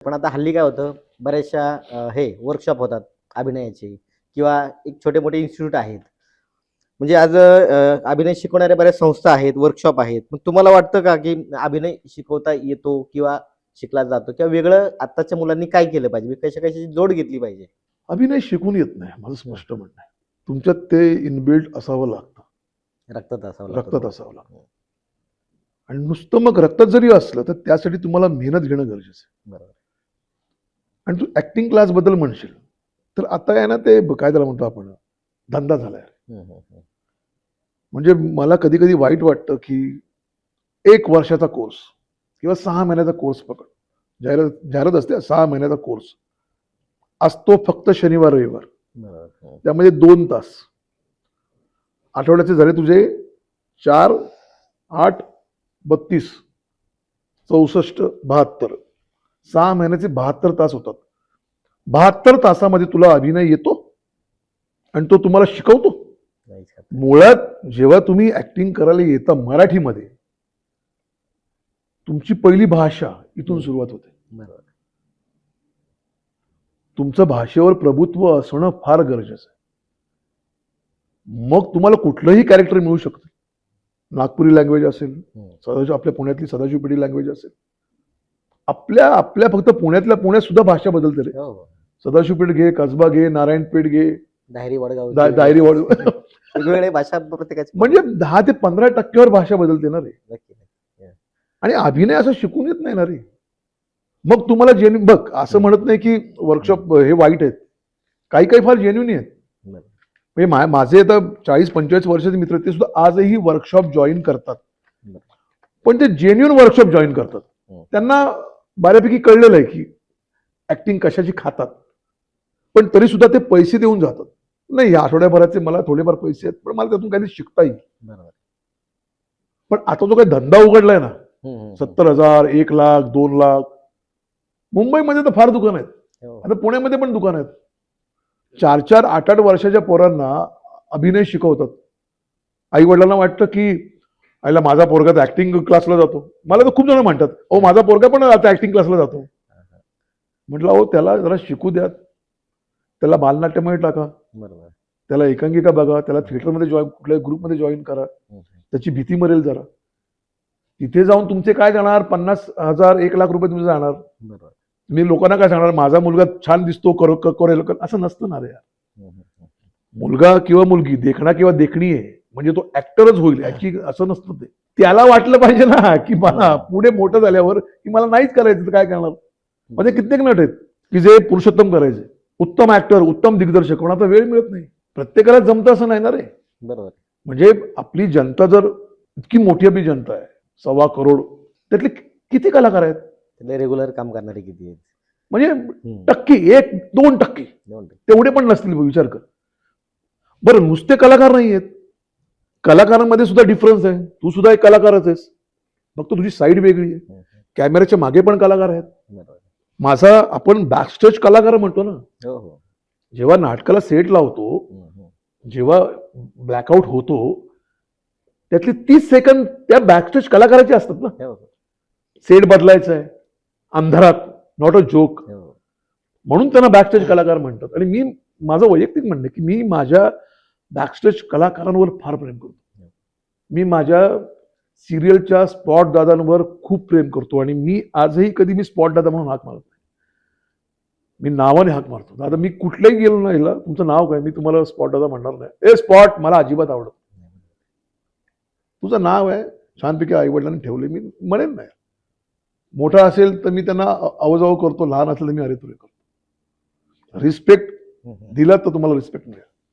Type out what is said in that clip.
पण आता हल्ली काय होतं, बऱ्याचशा हे वर्कशॉप होतात अभिनयाचे किंवा एक छोटे-मोठे इन्स्टिट्यूट आहेत. म्हणजे आज अभिनय शिकवणाऱ्या बऱ्याच संस्था आहेत, वर्कशॉप आहेत. मग तुम्हाला वाटतं का, की अभिनय शिकवता येतो किंवा शिकला जातो किंवा वेगळं आत्ताच्या मुलांनी काय केलं पाहिजे? कशा-कशाची जोड घेतली पाहिजे? अभिनय शिकून येत नाही, माझं स्पष्ट म्हणणं आहे. तुमच्यात ते इनबिल्ट असावं लागतं. रक्तात असावं रक्तात असावं लागतं. आणि नुसतं मग रक्तात जरी असलं तर त्यासाठी तुम्हाला मेहनत घेणं गरजेचं आहे. बरोबर. आणि तू ऍक्टिंग क्लास बद्दल म्हणशील तर आता आहे ना, ते काय त्याला म्हणतो आपण, धंदा झालाय. म्हणजे मला कधी कधी वाईट वाटतं की 1 वर्षाचा कोर्स किंवा 6 महिन्याचा कोर्स पकड, जाहिरात असते 6 महिन्याचा कोर्स असतो फक्त शनिवार रविवार. त्यामध्ये 2 तास आठवड्याचे झाले तुझे 4, 8, 32, 64, 72, 6 महिन्याचे 72 तास होतात. 72 तासामध्ये तुला अभिनय येतो आणि तो तुम्हाला शिकवतो. मुळात जेव्हा तुम्ही ऍक्टिंग करायला येतं मराठीमध्ये, तुमची पहिली भाषा इथून सुरुवात होते. तुमचं भाषेवर प्रभुत्व असणं फार गरजेचं आहे. मग तुम्हाला कुठलंही कॅरेक्टर मिळू शकतं. नागपुरी लँग्वेज असेल, आपल्या पुण्यातली सदाशिव पेढी लँग्वेज असेल, आपल्या फक्त पुण्यातल्या पुण्यात सुद्धा भाषा बदलते रे. सदाशिव पेठ घे, कसबा घे, नारायणपेठ घे, दायरी वडगाव, दायरी वडगाव, वेगवेगळ्या भाषा प्रत्येकाची. म्हणजे 10 ते 15% भाषा बदलते ना रे. आणि अभिनय असं शिकून येत नाही ना रे. मग तुम्हाला जेन्युइन बघ, असं म्हणत नाही की वर्कशॉप हे वाईट आहेत, काही काही फार जेन्युइन आहेत. म्हणजे माझे आता 40-45 वर्षाचे मित्र ते सुद्धा आजही वर्कशॉप जॉईन करतात. पण ते जेन्युइन वर्कशॉप जॉईन करतात. त्यांना बऱ्यापैकी कळलेलं आहे की ऍक्टिंग कशाची खातात, पण तरी सुद्धा ते पैसे देऊन जातात. नाही, या आठवड्याभराचे मला थोडेफार पैसे आहेत, पण मला त्यातून काहीतरी शिकता येईल. पण आता जो काही धंदा उघडलाय ना, 70,000, 1 लाख, 2 लाख, मुंबईमध्ये तर फार दुकान आहेत. आता पुण्यामध्ये पण दुकान आहेत. 4-4, 8-8 वर्षाच्या पोरांना अभिनय शिकवतात. आई वडिलांना वाटतं की आईला माझा पोरगा तर ऍक्टिंग क्लासला जातो. मला तर खूप जण म्हणतात, ओ माझा पोरगा पण आता ऍक्टिंग क्लासला जातो. म्हटलं अहो, त्याला जरा शिकू द्या. त्याला बालनाट्यमध्ये टाका, त्याला एकांकिका बघा, त्याला थिएटरमध्ये जॉईन, कुठल्याही ग्रुपमध्ये जॉईन करा. त्याची भीती मरेल जरा. तिथे जाऊन तुमचे काय जाणार, 50,000, 1 लाख रुपये तुमचे जाणार. मी लोकांना काय सांगणार, माझा मुलगा छान दिसतो, करेल, असं नसतं ना रे यार. मुलगा किंवा मुलगी, देखणा किंवा देखणी आहे म्हणजे तो ऍक्टरच होईल असं नसतं. ते त्याला वाटलं पाहिजे ना की मला पुढे मोठं झाल्यावर की मला नाहीच करायचं तर काय करणार. म्हणजे कित्येक नट आहेत की जे पुरुषोत्तम करायचे, उत्तम ऍक्टर, उत्तम दिग्दर्शक, कोणाचा वेळ मिळत नाही. प्रत्येकाला जमतं असं नाही ना रे. बरोबर. म्हणजे आपली जनता जर इतकी मोठी आपली जनता आहे, 1.25 करोड, त्यातले किती कलाकार आहेत? रेग्युलर काम करणारे किती आहेत? म्हणजे टक्के 1-2%, तेवढे पण नसतील. विचार कर बरं. नुसते कलाकार नाही आहेत, कलाकारांमध्ये सुद्धा डिफरन्स आहे. तू सुद्धा एक कलाकारच आहेस, फक्त तुझी साईड वेगळी आहे. कॅमेऱ्याच्या मागे पण कलाकार आहेत. माझा आपण बॅकस्टेज कलाकार म्हणतो ना. जेव्हा नाटकाला सेट लावतो, जेव्हा ब्लॅकआउट होतो, त्यातली 30 सेकंद त्या बॅकस्टेज कलाकाराचे असतात ना. सेट बदलायचं आहे अंधारात, नॉट अ जोक, म्हणून त्यांना बॅकस्टेज कलाकार म्हणतात. आणि मी माझं वैयक्तिक म्हणणं की मी माझ्या बॅकस्टेज कलाकारांवर फार प्रेम करतो. मी माझ्या सिरियलच्या स्पॉट दादांवर खूप प्रेम करतो. आणि मी आजही कधी मी स्पॉट दादा म्हणून हाक मारत नाही. मी नावाने हाक मारतो, दादा मी कुठल्याही गेलो नाही, तुमचं नाव काय, मी तुम्हाला स्पॉट दादा म्हणणार नाही. ए स्पॉट मला अजिबात आवडत, तुझं नाव आहे, छानपैकी आई वडिलांनी ठेवले, मी म्हणेन नाही. मोठा असेल तर मी त्यांना अवजाव करतो, लहान असेल तर मी अरे तुरे करतो. रिस्पेक्ट दिला तर तुम्हाला रिस्पेक्ट मिळेल.